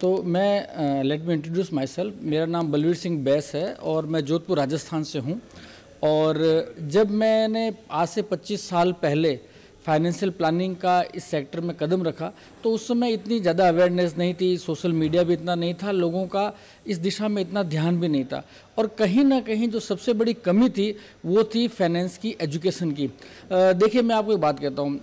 तो मैं let me introduce my self. मेरा नाम बलवीर सिंह बैस है और मैं जोधपुर राजस्थान से हूँ। और जब मैंने आज से 25 साल पहले फाइनेंशियल प्लानिंग का इस सेक्टर में कदम रखा तो उस समय इतनी ज़्यादा अवेयरनेस नहीं थी, सोशल मीडिया भी इतना नहीं था, लोगों का इस दिशा में इतना ध्यान भी नहीं था। और कहीं ना कहीं जो सबसे बड़ी कमी थी वो थी फाइनेंस की एजुकेशन की। देखिए, मैं आपको एक बात कहता हूँ,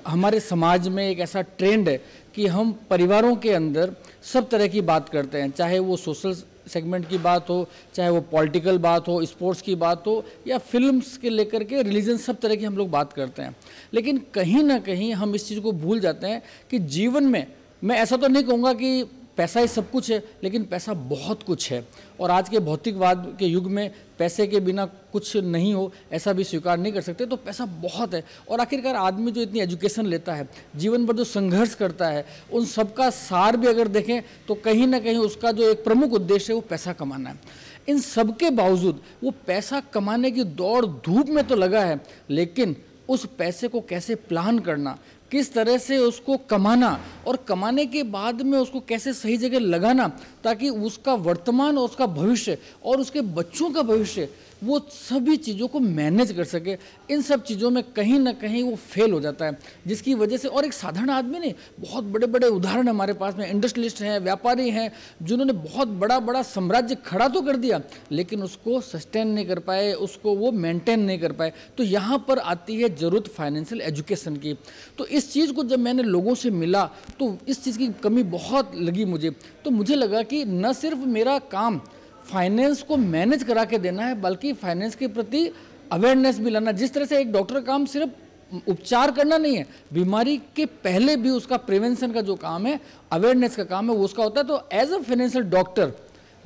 हमारे समाज में एक ऐसा ट्रेंड है कि हम परिवारों के अंदर सब तरह की बात करते हैं, चाहे वो सोशल सेगमेंट की बात हो, चाहे वो पॉलिटिकल बात हो, स्पोर्ट्स की बात हो, या फिल्म्स के लेकर के रिलीजन, सब तरह की हम लोग बात करते हैं। लेकिन कहीं ना कहीं हम इस चीज़ को भूल जाते हैं कि जीवन में, मैं ऐसा तो नहीं कहूँगा कि पैसा ही सब कुछ है, लेकिन पैसा बहुत कुछ है। और आज के भौतिकवाद के युग में पैसे के बिना कुछ नहीं हो, ऐसा भी स्वीकार नहीं कर सकते। तो पैसा बहुत है। और आखिरकार आदमी जो इतनी एजुकेशन लेता है, जीवन भर जो संघर्ष करता है, उन सबका सार भी अगर देखें तो कहीं ना कहीं उसका जो एक प्रमुख उद्देश्य है वो पैसा कमाना है। इन सब के बावजूद वो पैसा कमाने की दौड़ धूप में तो लगा है, लेकिन उस पैसे को कैसे प्लान करना, किस तरह से उसको कमाना और कमाने के बाद में उसको कैसे सही जगह लगाना ताकि उसका वर्तमान और उसका भविष्य और उसके बच्चों का भविष्य, वो सभी चीज़ों को मैनेज कर सके, इन सब चीज़ों में कहीं ना कहीं वो फेल हो जाता है। जिसकी वजह से, और एक साधारण आदमी नहीं, बहुत बड़े बड़े उदाहरण हमारे पास में, इंडस्ट्रियलिस्ट हैं, व्यापारी हैं, जिन्होंने बहुत बड़ा बड़ा साम्राज्य खड़ा तो कर दिया लेकिन उसको सस्टेन नहीं कर पाए, उसको वो मेंटेन नहीं कर पाए। तो यहाँ पर आती है ज़रूरत फाइनेंशियल एजुकेशन की। तो इस चीज़ को जब मैंने लोगों से मिला तो इस चीज़ की कमी बहुत लगी मुझे। तो मुझे लगा कि न सिर्फ मेरा काम फाइनेंस को मैनेज करा के देना है, बल्कि फाइनेंस के प्रति अवेयरनेस भी लाना। जिस तरह से एक डॉक्टर का काम सिर्फ उपचार करना नहीं है, बीमारी के पहले भी उसका प्रिवेंशन का जो काम है, अवेयरनेस का काम है, वो उसका होता है। तो एज अ फाइनेंशियल डॉक्टर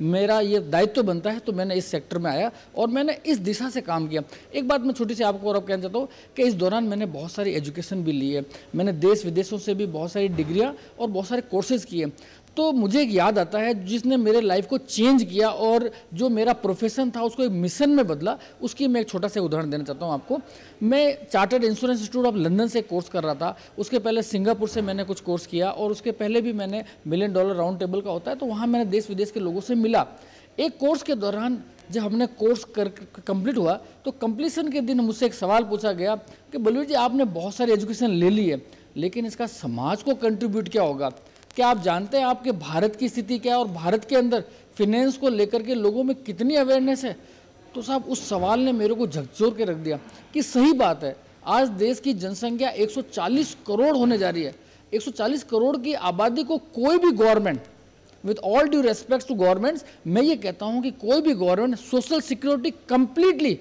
मेरा ये दायित्व बनता है, तो मैंने इस सेक्टर में आया और मैंने इस दिशा से काम किया। एक बात मैं छोटी सी आपको और अब कहना चाहता हूँ कि इस दौरान मैंने बहुत सारी एजुकेशन भी ली है। मैंने देश विदेशों से भी बहुत सारी डिग्रियाँ और बहुत सारे कोर्सेज किए। तो मुझे एक याद आता है जिसने मेरे लाइफ को चेंज किया और जो मेरा प्रोफेशन था उसको एक मिशन में बदला। उसकी मैं एक छोटा सा उदाहरण देना चाहता हूँ आपको। मैं chartered insurance institute of London से कोर्स कर रहा था। उसके पहले सिंगापुर से मैंने कुछ कोर्स किया और उसके पहले भी मैंने $1 मिलियन राउंड टेबल का होता है, तो वहाँ मैंने देश विदेश के लोगों से मिला। एक कोर्स के दौरान जब हमने कोर्स कंप्लीट हुआ तो कंप्लीशन के दिन मुझसे एक सवाल पूछा गया कि बलवीर जी, आपने बहुत सारी एजुकेशन ले ली है, लेकिन इसका समाज को कंट्रीब्यूट क्या होगा? क्या आप जानते हैं आपके भारत की स्थिति क्या है और भारत के अंदर फिनेंस को लेकर के लोगों में कितनी अवेयरनेस है? तो साहब, उस सवाल ने मेरे को झकझोर के रख दिया कि सही बात है, आज देश की जनसंख्या 140 करोड़ होने जा रही है। 140 करोड़ की आबादी को कोई भी government, with all due respect to governments, मैं ये कहता हूँ कि कोई भी government social security completely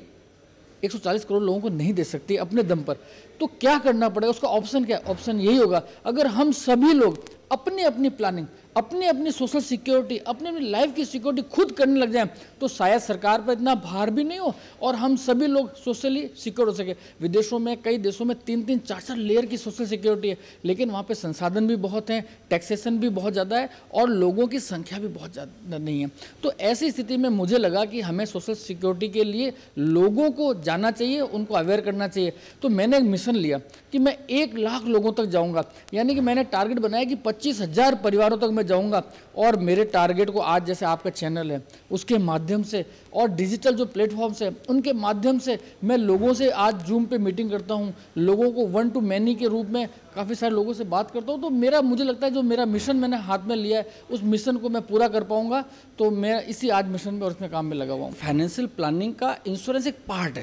140 crore लोगों को नहीं दे सकती अपने दम पर। तो क्या करना पड़ेगा? उसका ऑप्शन क्या है? ऑप्शन यही होगा, अगर हम सभी लोग अपनी अपनी प्लानिंग, अपनी अपनी सोशल सिक्योरिटी, अपनी अपनी लाइफ की सिक्योरिटी खुद करने लग जाएं, तो शायद सरकार पर इतना भार भी नहीं हो और हम सभी लोग सोशली सिक्योर हो सके। विदेशों में, कई देशों में 3-3, 4-4 लेयर की सोशल सिक्योरिटी है, लेकिन वहाँ पे संसाधन भी बहुत हैं, टैक्सेशन भी बहुत ज़्यादा है और लोगों की संख्या भी बहुत ज़्यादा नहीं है। तो ऐसी स्थिति में मुझे लगा कि हमें सोशल सिक्योरिटी के लिए लोगों को जानना चाहिए, उनको अवेयर करना चाहिए। तो मैंने एक मिशन लिया कि मैं 1 लाख लोगों तक जाऊँगा, यानी कि मैंने टारगेट बनाया कि 25,000 परिवारों तक मैं जाऊंगा। और मेरे टारगेट को आज जैसे आपका चैनल है उसके माध्यम से और डिजिटल जो प्लेटफॉर्म्स है उनके माध्यम से मैं लोगों से आज जूम पे मीटिंग करता हूं, लोगों को 1 to many के रूप में काफ़ी सारे लोगों से बात करता हूं। तो मेरा, मुझे लगता है जो मेरा मिशन मैंने हाथ में लिया है उस मिशन को मैं पूरा कर पाऊंगा। तो मैं इसी आज मिशन में और इसमें काम में लगा हुआ हूँ। फाइनेंशियल प्लानिंग का इंश्योरेंस एक पार्ट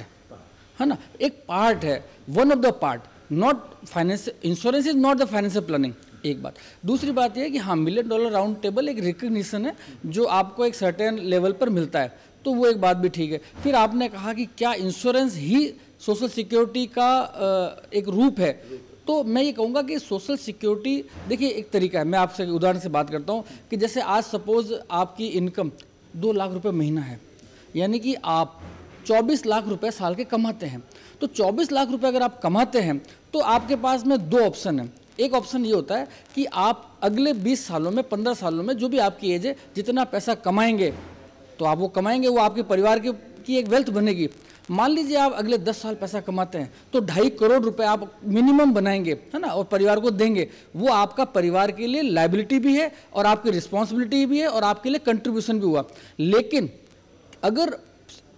है ना, एक पार्ट है, one of the part, not finance. Insurance is not the financial planning, एक बात। दूसरी बात यह है कि हाँ, $1 मिलियन राउंड टेबल एक रिकग्निशन है जो आपको एक सर्टेन लेवल पर मिलता है, तो वो एक बात भी ठीक है। फिर आपने कहा कि क्या इंश्योरेंस ही सोशल सिक्योरिटी का एक रूप है? तो मैं ये कहूँगा कि सोशल सिक्योरिटी, देखिए एक तरीका है। मैं आपसे उदाहरण से बात करता हूँ कि जैसे आज सपोज आपकी इनकम 2 लाख रुपये महीना है, यानी कि आप 24 लाख रुपए साल के कमाते हैं। तो 24 लाख रुपए अगर आप कमाते हैं तो आपके पास में 2 ऑप्शन हैं। एक ऑप्शन ये होता है कि आप अगले 20 सालों में, 15 सालों में, जो भी आपकी एज है, जितना पैसा कमाएंगे तो आप वो कमाएंगे, वो आपके परिवार की एक वेल्थ बनेगी। मान लीजिए आप अगले 10 साल पैसा कमाते हैं तो 2.5 करोड़ रुपए आप मिनिमम बनाएंगे, है ना, और परिवार को देंगे। वो आपका परिवार के लिए लायबिलिटी भी है और आपकी रिस्पॉन्सिबिलिटी भी है और आपके लिए कंट्रीब्यूशन भी हुआ। लेकिन अगर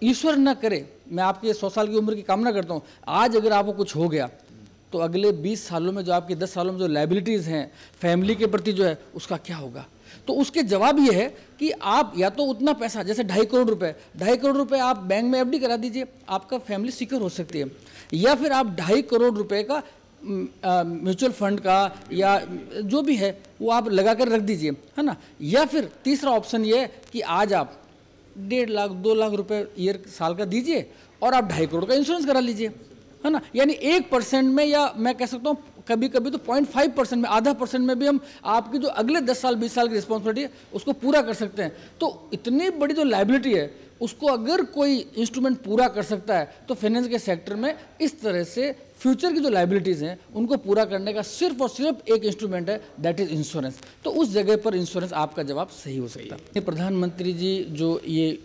ईश्वर न करे, मैं आपके 100 साल की उम्र की कामना करता हूँ, आज अगर आपको कुछ हो गया तो अगले 20 सालों में जो आपकी 10 सालों में जो लायबिलिटीज़ हैं फैमिली के प्रति जो है उसका क्या होगा। तो उसके जवाब ये है कि आप या तो उतना पैसा, जैसे 2.5 करोड़ रुपए आप बैंक में एफडी करा दीजिए, आपका फैमिली सिक्योर हो सकती है, या फिर आप 2.5 करोड़ रुपए का म्यूचुअल फंड का या जो भी है वो आप लगा कर रख दीजिए, है ना। या फिर तीसरा ऑप्शन ये है कि आज आप 1.5 लाख 2 लाख रुपए ईयर साल का दीजिए और आप 2.5 करोड़ का इंश्योरेंस करा लीजिए, है ना। यानी 1% में, या मैं कह सकता हूँ कभी कभी तो 0.5% में, आधा % में भी हम आपकी जो अगले 10 साल 20 साल की रिस्पॉन्सिबिलिटी है उसको पूरा कर सकते हैं। तो इतनी बड़ी जो लायबिलिटी है उसको अगर कोई इंस्ट्रूमेंट पूरा कर सकता है तो फाइनेंस के सेक्टर में इस तरह से फ्यूचर की जो लायबिलिटीज़ हैं उनको पूरा करने का सिर्फ और सिर्फ एक इंस्ट्रूमेंट है, दैट इज़ इंश्योरेंस। तो उस जगह पर इंश्योरेंस आपका जवाब सही हो सकता है। प्रधानमंत्री जी जो ये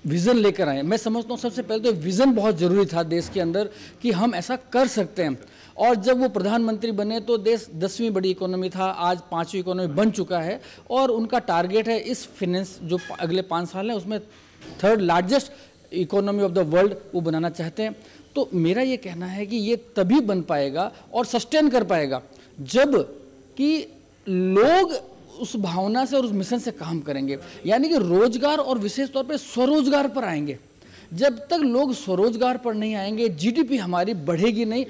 विज़न लेकर आए, मैं समझता हूँ सबसे पहले तो विज़न बहुत ज़रूरी था देश के अंदर कि हम ऐसा कर सकते हैं। और जब वो प्रधानमंत्री बने तो देश 10वीं बड़ी इकोनॉमी था, आज 5वीं इकोनॉमी बन चुका है और उनका टारगेट है इस फाइनेंस जो अगले 5 साल हैं उसमें 3rd largest economy of the world वो बनाना चाहते हैं। तो मेरा ये कहना है कि ये तभी बन पाएगा और सस्टेन कर पाएगा जब कि लोग उस भावना से और उस मिशन से काम करेंगे, यानी कि रोजगार और विशेष तौर पे स्वरोजगार पर आएंगे। जब तक लोग स्वरोजगार पर नहीं आएंगे जीडीपी हमारी बढ़ेगी नहीं।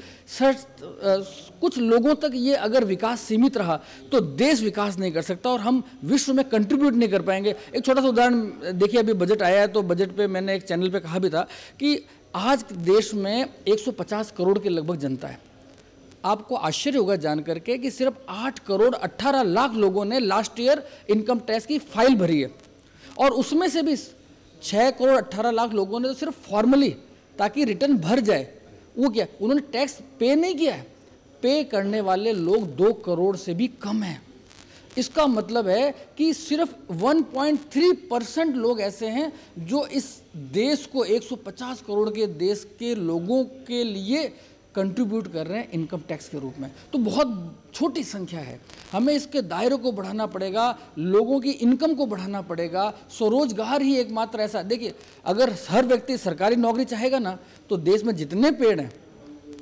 कुछ लोगों तक ये अगर विकास सीमित रहा तो देश विकास नहीं कर सकता और हम विश्व में कंट्रीब्यूट नहीं कर पाएंगे। एक छोटा सा उदाहरण देखिए, अभी बजट आया है तो बजट पे मैंने एक चैनल पे कहा भी था कि आज देश में 150 करोड़ के लगभग जनता है। आपको आश्चर्य होगा जान करके कि सिर्फ 8 करोड़ 18 लाख लोगों ने लास्ट ईयर इनकम टैक्स की फाइल भरी है और उसमें से भी 6 करोड़ 18 लाख लोगों ने तो सिर्फ फॉर्मली, ताकि रिटर्न भर जाए, वो क्या, उन्होंने टैक्स पे नहीं किया है। पे करने वाले लोग 2 करोड़ से भी कम हैं। इसका मतलब है कि सिर्फ 1.3% लोग ऐसे हैं जो इस देश को 150 करोड़ के देश के लोगों के लिए कंट्रीब्यूट कर रहे हैं इनकम टैक्स के रूप में। तो बहुत छोटी संख्या है, हमें इसके दायरे को बढ़ाना पड़ेगा, लोगों की इनकम को बढ़ाना पड़ेगा। स्वरोजगार ही एकमात्र ऐसा, देखिए अगर हर व्यक्ति सरकारी नौकरी चाहेगा ना तो देश में जितने पेड़ हैं,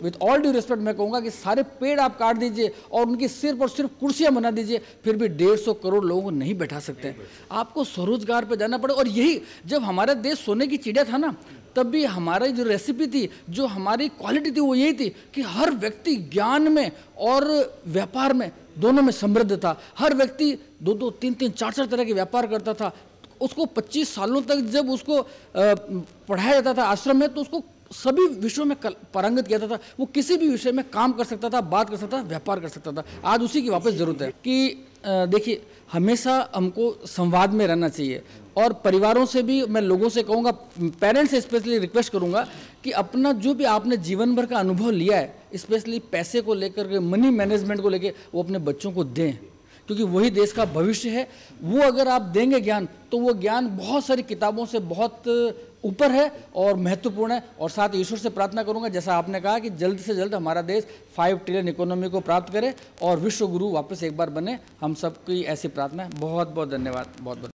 विथ ऑल ड्यू रिस्पेक्ट मैं कहूँगा कि सारे पेड़ आप काट दीजिए और उनकी सिर्फ और सिर्फ कुर्सियाँ बना दीजिए, फिर भी 150 करोड़ लोगों को नहीं बैठा सकते। आपको स्वरोजगार पर जाना पड़ेगा। और यही जब हमारा देश सोने की चिड़िया था ना, तब भी हमारी जो रेसिपी थी, जो हमारी क्वालिटी थी, वो यही थी कि हर व्यक्ति ज्ञान में और व्यापार में दोनों में समृद्ध था। हर व्यक्ति 2-2, 3-3, 4-4 तरह के व्यापार करता था। उसको 25 सालों तक जब उसको पढ़ाया जाता था आश्रम में तो उसको सभी विषयों में पारंगत किया था। वो किसी भी विषय में काम कर सकता था, बात कर सकता था, व्यापार कर सकता था। आज उसी की वापस जरूरत है कि देखिए हमेशा हमको संवाद में रहना चाहिए और परिवारों से भी मैं लोगों से कहूँगा, पेरेंट्स से स्पेशली रिक्वेस्ट करूँगा कि अपना जो भी आपने जीवन भर का अनुभव लिया है, स्पेशली पैसे को लेकर के, मनी मैनेजमेंट को लेकर, वो अपने बच्चों को दें, क्योंकि वही देश का भविष्य है। वो अगर आप देंगे ज्ञान तो वो ज्ञान बहुत सारी किताबों से बहुत ऊपर है और महत्वपूर्ण है। और साथ ईश्वर से प्रार्थना करूंगा, जैसा आपने कहा, कि जल्द से जल्द हमारा देश 5 ट्रिलियन इकोनॉमी को प्राप्त करे और विश्व गुरु वापस एक बार बने। हम सबकी ऐसी प्रार्थना है। बहुत बहुत धन्यवाद। बहुत बहुत